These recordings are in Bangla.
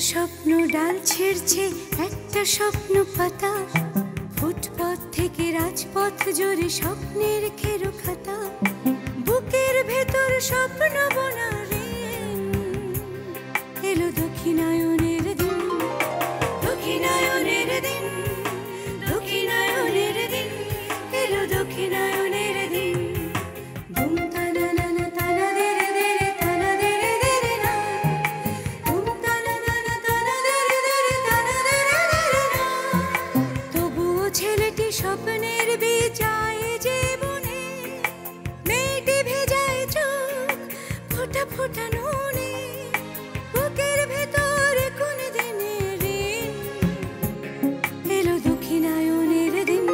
স্বপ্ন ডাল ছেড়ছে, একটা স্বপ্ন পাতা, ফুটপথ থেকে রাজপথ জুড়ে স্বপ্নের খেরো খাতা, বুকের ভেতর স্বপ্ন বোনা রে, এলো দক্ষিণায়নের দিন, দক্ষিণায়নের দিন, দক্ষিণায়নের দিন, এলো দক্ষিণায়নের দিন। ধুম তানা নানা তানা দেরে দেরে তানা দেরে দেরে না, ধুম তানা নানা তানা দেরে দেরে তানা দেরে দেরে না। তবুও ছেলেটি স্বপ্নের বিজায় জীবনে, মেয়েটি ভেজায় চোখ ফোঁটা ফোঁটা নুনে, বুকের ভেতর কোন দিনের ঋণ, এলো দক্ষিণায়নের দিন,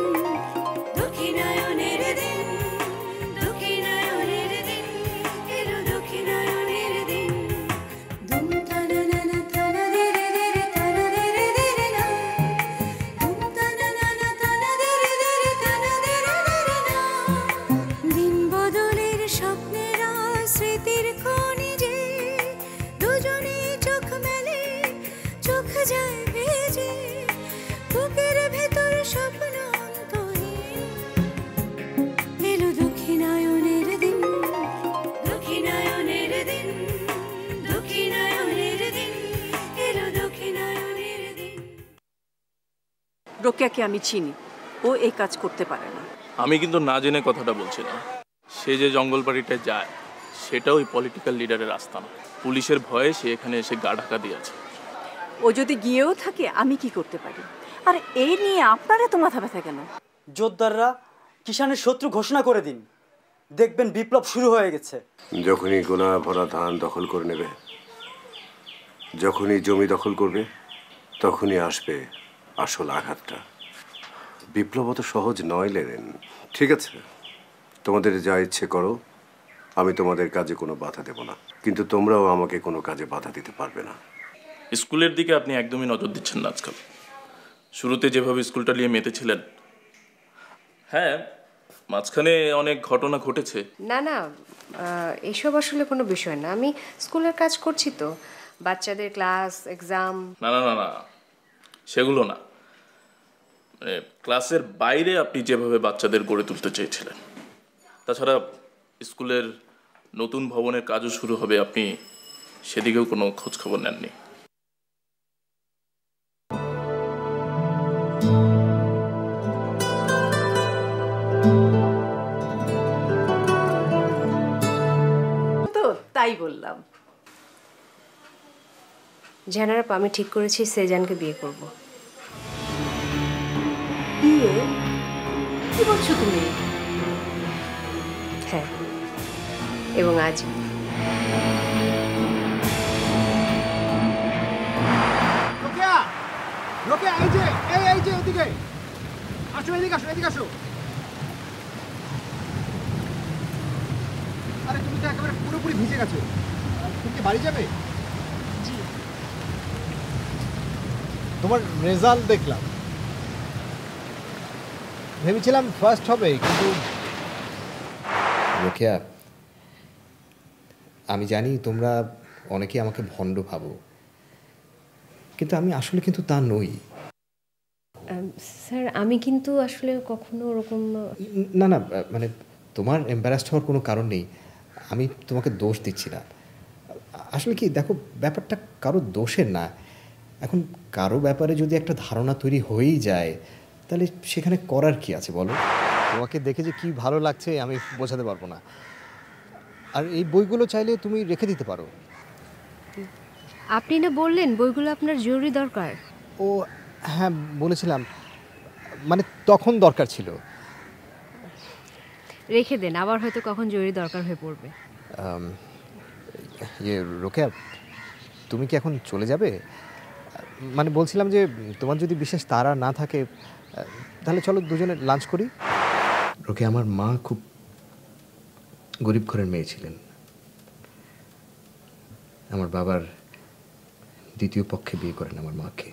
দক্ষিণায়নের দিন, দক্ষিণায়নের দিন, এলো দক্ষিণায়নের দিন। ধুম তানা নানা তানা দেরে দেরে তানা দেরে দেরে না, ধুম তানা নানা তানা দেরে দেরে তানা দেরে দেরে না। দিন বদলের স্বপ্নের স্মৃতির খনিজে, দুজনে চোখ মেলে চোখ যায় ভেজে, বুকের ভেতর স্বপ্ন অন্তহীন, এলো দক্ষিণায়নের দিন, দক্ষিণায়নের দিন, দক্ষিণায়নের দিন, এলো দক্ষিণায়নের দিন। রোকেয়াকে আমি চিনি, ও এই কাজ করতে পারে না। আমি কিন্তু না জেনে কথাটা বলছি না। সে যে জঙ্গলবাড়িটা যায় সেটা ওই পলিটিক্যাল লিডারের আস্তানা। পুলিশের ভয়ে সে এখানে এসে গা ঢাকা দিয়েছে। ও যদি গিয়েও থাকে আমি কি করতে পারি? আর এই নিয়ে আপনারা তো মাথা ব্যথা কেন? জোরদাররা কিষানের শত্রু ঘোষণা করে দিন, দেখবেন বিপ্লব শুরু হয়ে গেছে। যখনই গোনা ভরা ধান দখল করে নেবে, যখনই জমি দখল করবে, তখনই আসবে আসল আঘাতটা। বিপ্লব অত সহজ নয় লেরেন। ঠিক আছে, তোমাদের যা ইচ্ছে করো, আমি তোমাদের কাজে কোনো বাধা দেব না, কিন্তু তোমরাও আমাকে কোনো কাজে বাধা দিতে পারবে না। স্কুলের দিকে আপনি একদমই নজর দিচ্ছেন না আজকাল। শুরুতে যেভাবে স্কুলটা নিয়ে মেতেছিলেন, হ্যাঁ মাঝখানে অনেক ঘটনা ঘটেছে। না না, এসব আসলে কোনো বিষয় না। আমি স্কুলের কাজ করছি তো, বাচ্চাদের ক্লাস এক্সাম। না না না না, সেগুলো না, মানে ক্লাসের বাইরে আপনি যেভাবে বাচ্চাদের গড়ে তুলতে চেয়েছিলেন। তাছাড়া স্কুলের নতুন ভবনের কাজও শুরু হবে, আপনি সেদিকেও কোনো খোঁজ খবর নেননি। তো তাই বললাম। জানার আমি ঠিক করেছি সেজানকে বিয়ে করব। বিয়ে? কি বলছো তুমি? হ্যাঁ, এবং আজ। রোকেয়া, এই যে এদিকে আসো, এদিকে আসো। আরে তুমি তো একেবারে পুরোপুরি ভিজে গেছো, তুমি কি বাড়ি যাবে? জি। তোমার রেজাল্ট দেখলাম, ভেবেছিলাম ফার্স্ট হবে, কিন্তু রোকেয়া, আমি জানি তোমরা অনেকে আমাকে ভণ্ড ভাবো, কিন্তু আমি আসলে কিন্তু তা নই। স্যার, আমি কিন্তু আসলে কখনো ওরকম না না, মানে তোমার এম্বারাসড হওয়ার কোনো কারণ নেই। আমি তোমাকে দোষ দিচ্ছি না। আসলে কি দেখো, ব্যাপারটা কারো দোষের না। এখন কারো ব্যাপারে যদি একটা ধারণা তৈরি হয়েই যায়, তাহলে সেখানে করার কি আছে বলো? তোমাকে দেখে যে কি ভালো লাগছে আমি বোঝাতে পারবো না। আর এই বইগুলো চাইলে তুমি রেখে দিতে পারো। আপনি না বললেন বইগুলো আপনার জরুরি দরকার? ও হ্যাঁ, বলেছিলাম, মানে তখন দরকার ছিল। রেখে দেন, আবার হয়তো কখন জরুরি দরকার হয়ে পড়বে। রোকেয়া, তুমি কি এখন চলে যাবে? মানে বলছিলাম যে তোমার যদি বিশেষ তাড়া না থাকে, তাহলে চলো দুজনে লাঞ্চ করি। রোকেয়া, আমার মা খুব গরিব ঘরের মেয়ে ছিলেন। আমার বাবার দ্বিতীয় পক্ষে বিয়ে করেন আমার মাকে।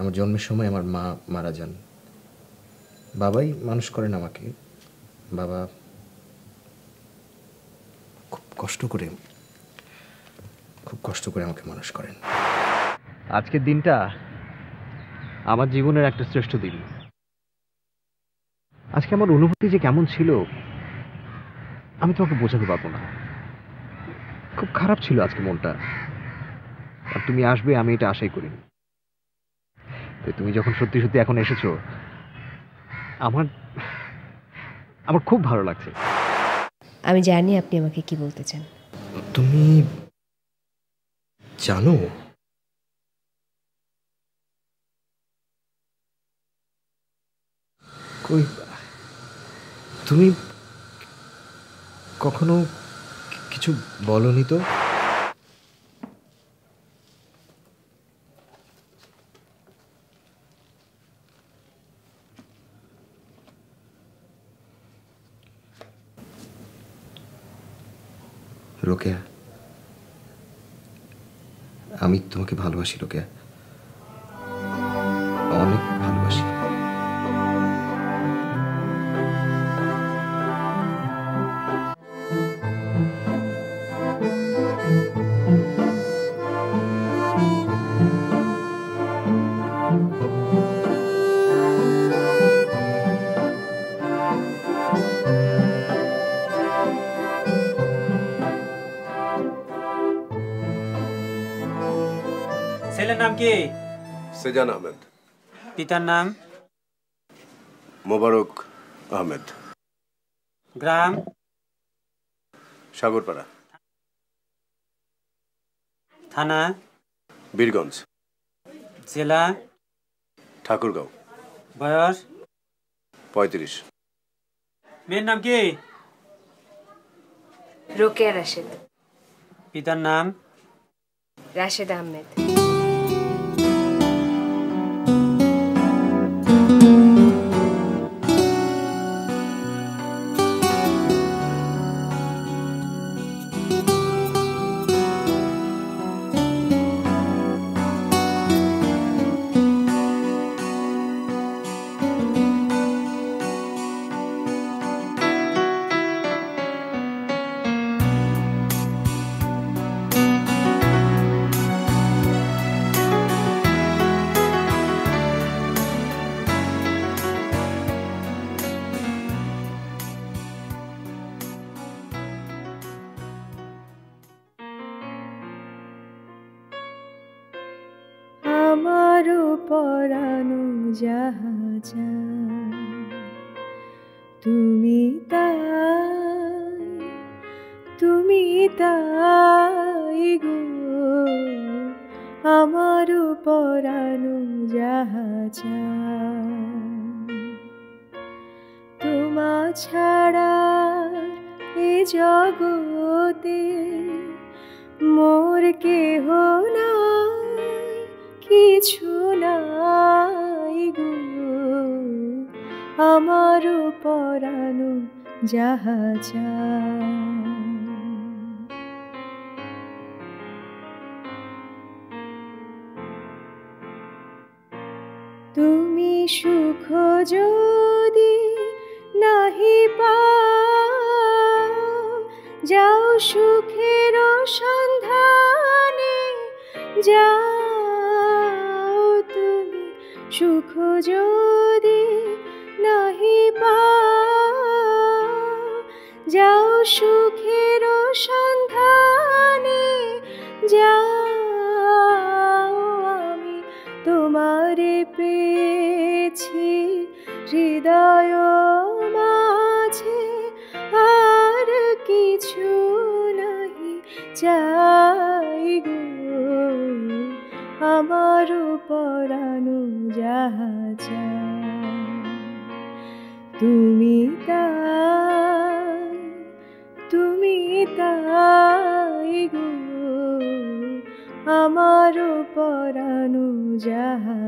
আমার জন্মের সময় আমার মা মারা যান। বাবাই মানুষ করেন আমাকে। বাবা খুব কষ্ট করে আমাকে মানুষ করেন। আজকের দিনটা আমার জীবনের একটা শ্রেষ্ঠ দিন। আজকে আমার অনুভূতি যে কেমন ছিল আমি তোমাকে বোঝাতে পারবো না। খুব খারাপ ছিল আজকে মনটা, আর তুমি আসবে আমি এটা আশাই করিনি। তুমি যখন সত্যি সত্যি এখন এসেছো আমার খুব ভালো লাগছে। আমি জানি আপনি আমাকে কি বলতে চান। তুমি জানো কই তুমি কখনো কিছু বলনি তো? রোকেয়া, আমি তোমাকে ভালোবাসি রোকেয়া, অনেক ভালোবাসি। ছেলের নাম কি? সেজান আহমেদ। পিতার নাম? মোবারক আহমেদ। গ্রাম? সাগরপাড়া। থানা? বীরগঞ্জ। জেলা? ঠাকুরগাঁও। বয়স? 35। মেয়ের নাম কি? রোকেয়া রাশেদ। পিতার নাম? রাশেদ আহমেদ। আমারও পরানো যাহা তুমি তাই গো, আমারও পরানো যাহা তোমা ছাড়া এ জগতে মোর কেহ নাই, কিছু নাই গো, আমারও পরানো যাহা তুমি সুখ যদি নাহি পাও, যাও সুখের সন্ধানে, যাও তুমি সুখ যদি নাহি পাও, যাও সুখের সন্ধানে, যাও আমি তোমারে পেয়েছি হৃদয় মাঝে, আর কিছু নাহি চাই গো, আমার পরানো যাহা তুমি তাই গো, আমার পরানো যাহা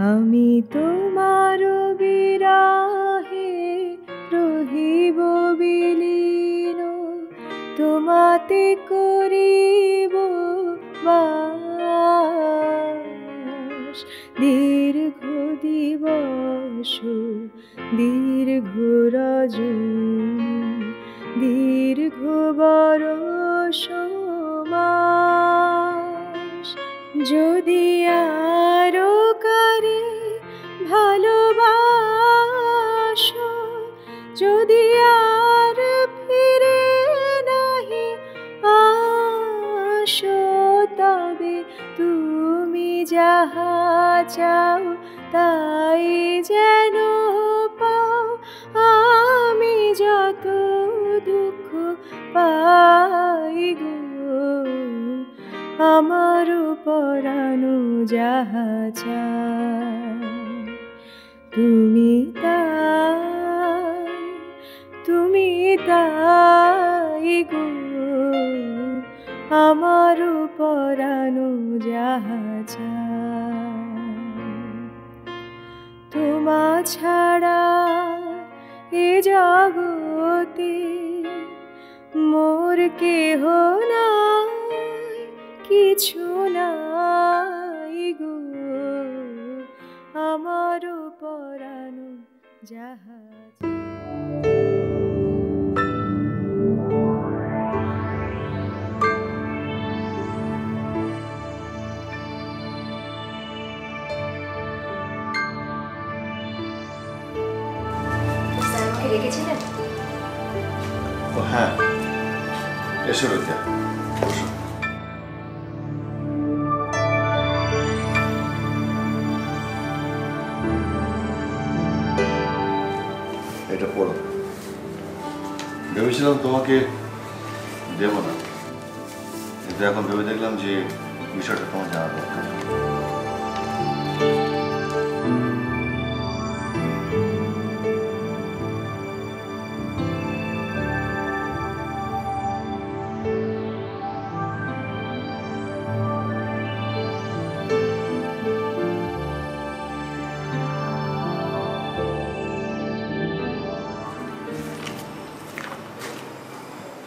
আমি তোমার বিরাহে রহিব বিলীন, তোমাতে করিব বাস, দিবস দীর্ঘ রজনী দীর্ঘ বরষ মাস যদি আরো কারে ভালোবাসো যদি আর ফিরে নাহি আসো তবে তুমি যাহা চাও তাই যেন পাও আমি যত দুঃখ পাই গো আমার পরানো যাহা চায় তুমি তাই গো আমার পরানো যাহা চায় তোমা ছাড়া এ জগতে মোর কেহ নাই কিছু নাই গো আমার পরানো যাহা রেখেছিলেন? ও হ্যাঁ, এসো রোজা, বসো। এটা পড়ো। ভেবেছিলাম তোমাকে দেব না, কিন্তু এখন ভেবে দেখলাম যে বিষয়টা তোমার জানা দরকার।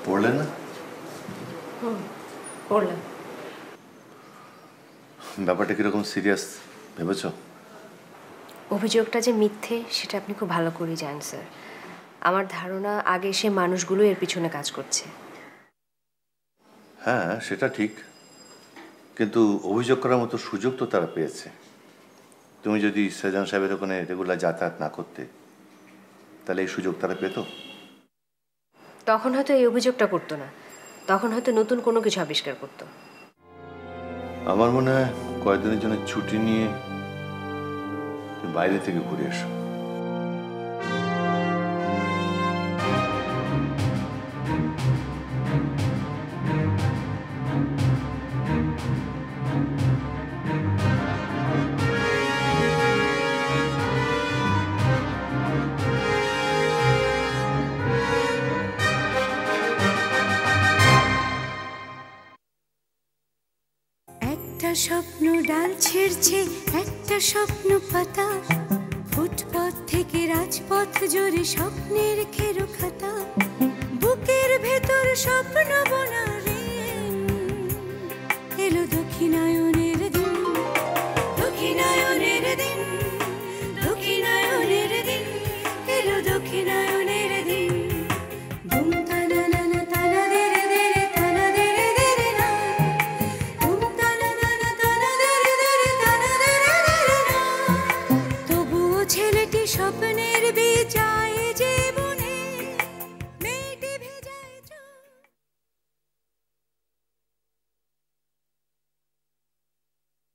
পড়লেন না? পড়লাম। ব্যাপারটা কিরকম সিরিয়াস ভেবেছ? অভিযোগটা যে মিথ্যে সেটা আপনি খুব ভালো করেই জানেন স্যার। আমার ধারণা আগে সে মানুষগুলো এর পিছনে কাজ করছে। হ্যাঁ, সেটা ঠিক, কিন্তু অভিযোগ করার মতো সুযোগ তো তারা পেয়েছে। তুমি যদি সেজান সাহেবের ওখানে রেগুলার যাতায়াত না করতে, তাহলে এই সুযোগ তারা পেত? তখন হয়তো এই অভিযোগটা করতো না, তখন হয়তো নতুন কোনো কিছু আবিষ্কার করতো। আমার মনে হয় কয়েকদিনের জন্য ছুটি নিয়ে বাইরে থেকে ঘুরে এসো। স্বপ্ন ডাল ছেড়ছে একটা স্বপ্ন পাতা ফুটপথ থেকে রাজপথ জুড়ে স্বপ্নের খেরো খাতা বুকের ভেতর স্বপ্ন বোনারে এলো দক্ষিণায়নের দিন দক্ষিণায়নের দিন দক্ষিণায়নের দিন এলো দক্ষিণায়নের দিন দুম তানা নানা তানা দেরে দেরে তানা দেরে দেরে না দুম তানা নানা তানা দেরে দেরে তানা দেরে দেরে না তবুও ছেলেটি স্বপ্নের বিচায়